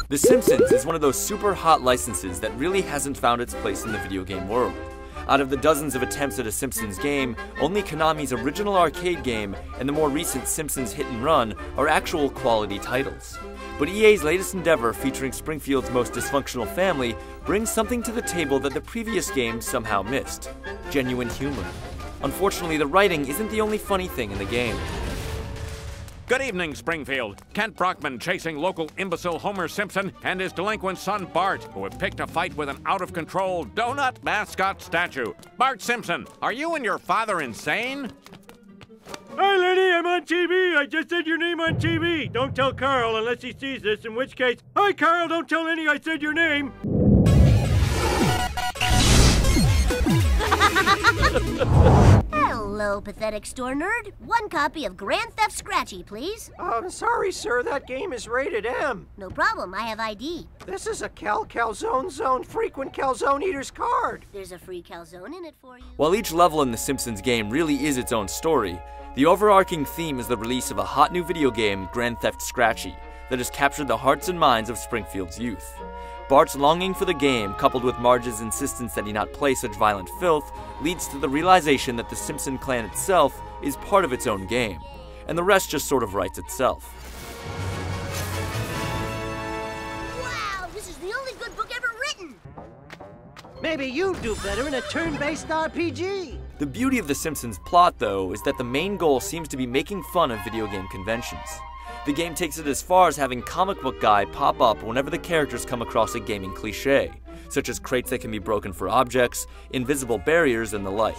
The Simpsons is one of those super hot licenses that really hasn't found its place in the video game world. Out of the dozens of attempts at a Simpsons game, only Konami's original arcade game and the more recent Simpsons Hit and Run are actual quality titles. But EA's latest endeavor, featuring Springfield's most dysfunctional family, brings something to the table that the previous games somehow missed: genuine humor. Unfortunately, the writing isn't the only funny thing in the game. Good evening, Springfield. Kent Brockman chasing local imbecile Homer Simpson and his delinquent son Bart, who have picked a fight with an out-of-control donut mascot statue. Bart Simpson, are you and your father insane? Hi, Lenny, I'm on TV. I just said your name on TV. Don't tell Carl unless he sees this, in which case, hi, Carl, don't tell Lenny I said your name. Hello, pathetic store nerd. One copy of Grand Theft Scratchy, please. Sorry, sir, that game is rated M. No problem, I have ID. This is a Calzone Zone frequent calzone eater's card. There's a free calzone in it for you. While each level in the Simpsons game really is its own story, the overarching theme is the release of a hot new video game, Grand Theft Scratchy, that has captured the hearts and minds of Springfield's youth. Bart's longing for the game, coupled with Marge's insistence that he not play such violent filth, leads to the realization that the Simpson clan itself is part of its own game, and the rest just sort of writes itself. Wow, this is the only good book ever written! Maybe you'd do better in a turn-based RPG. The beauty of the Simpsons plot, though, is that the main goal seems to be making fun of video game conventions. The game takes it as far as having comic book guy pop up whenever the characters come across a gaming cliché, such as crates that can be broken for objects, invisible barriers, and the like.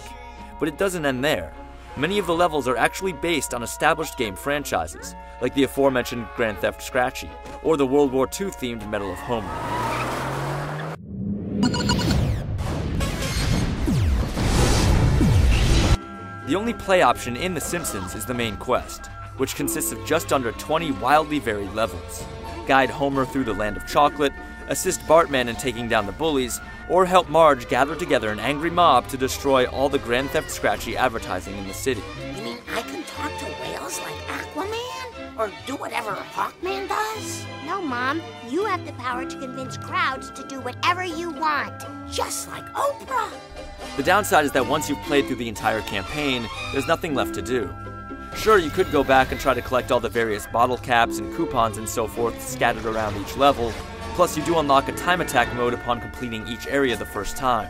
But it doesn't end there. Many of the levels are actually based on established game franchises, like the aforementioned Grand Theft Scratchy, or the World War II themed Medal of Homer. The only play option in The Simpsons is the main quest, which consists of just under 20 wildly varied levels. Guide Homer through the land of chocolate, assist Bartman in taking down the bullies, or help Marge gather together an angry mob to destroy all the Grand Theft Scratchy advertising in the city. You mean I can talk to whales like Aquaman? Or do whatever Hawkman does? No, Mom. You have the power to convince crowds to do whatever you want. Just like Oprah. The downside is that once you've played through the entire campaign, there's nothing left to do. Sure, you could go back and try to collect all the various bottle caps and coupons and so forth scattered around each level, plus you do unlock a time attack mode upon completing each area the first time.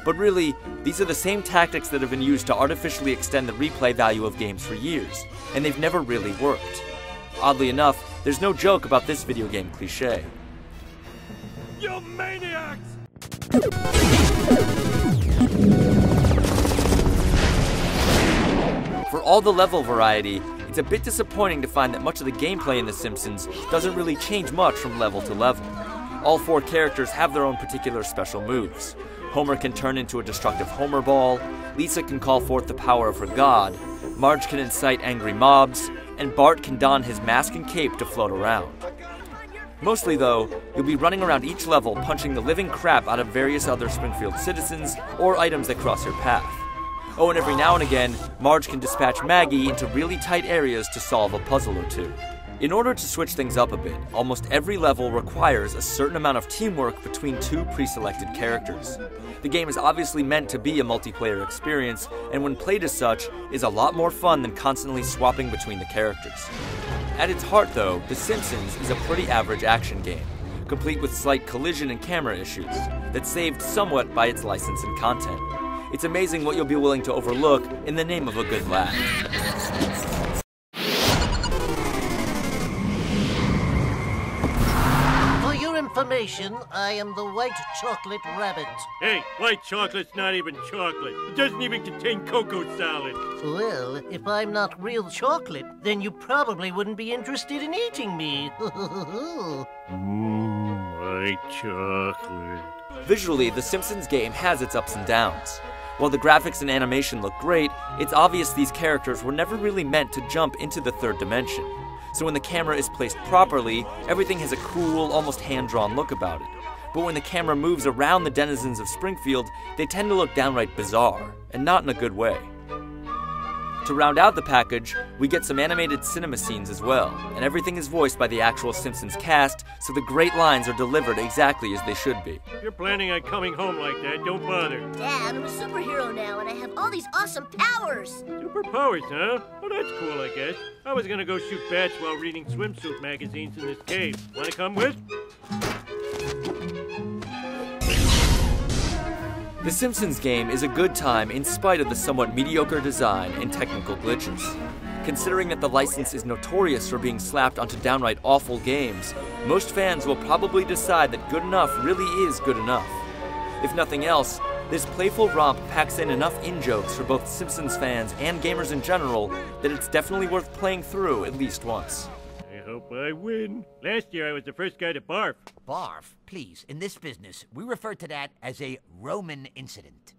But really, these are the same tactics that have been used to artificially extend the replay value of games for years, and they've never really worked. Oddly enough, there's no joke about this video game cliché. You maniacs! For all the level variety, it's a bit disappointing to find that much of the gameplay in The Simpsons doesn't really change much from level to level. All four characters have their own particular special moves. Homer can turn into a destructive Homer Ball, Lisa can call forth the power of her god, Marge can incite angry mobs, and Bart can don his mask and cape to float around. Mostly though, you'll be running around each level punching the living crap out of various other Springfield citizens or items that cross your path. Oh, and every now and again, Marge can dispatch Maggie into really tight areas to solve a puzzle or two. In order to switch things up a bit, almost every level requires a certain amount of teamwork between two pre-selected characters. The game is obviously meant to be a multiplayer experience, and when played as such, is a lot more fun than constantly swapping between the characters. At its heart though, The Simpsons is a pretty average action game, complete with slight collision and camera issues, that's saved somewhat by its license and content. It's amazing what you'll be willing to overlook in the name of a good laugh. For your information, I am the white chocolate rabbit. Hey, white chocolate's not even chocolate. It doesn't even contain cocoa salad. Well, if I'm not real chocolate, then you probably wouldn't be interested in eating me. White chocolate. Visually, the Simpsons game has its ups and downs. While the graphics and animation look great, it's obvious these characters were never really meant to jump into the third dimension. So when the camera is placed properly, everything has a cool, almost hand-drawn look about it. But when the camera moves around the denizens of Springfield, they tend to look downright bizarre, and not in a good way. To round out the package, we get some animated cinema scenes as well, and everything is voiced by the actual Simpsons cast, so the great lines are delivered exactly as they should be. If you're planning on coming home like that, don't bother. Dad, I'm a superhero now, and I have all these awesome powers. Superpowers, huh? Well, that's cool, I guess. I was gonna go shoot bats while reading swimsuit magazines in this cave. Wanna come with? The Simpsons game is a good time in spite of the somewhat mediocre design and technical glitches. Considering that the license is notorious for being slapped onto downright awful games, most fans will probably decide that good enough really is good enough. If nothing else, this playful romp packs in enough in-jokes for both Simpsons fans and gamers in general that it's definitely worth playing through at least once. I hope I win. Last year I was the first guy to barf. Barf, please. In this business, we refer to that as a Roman incident.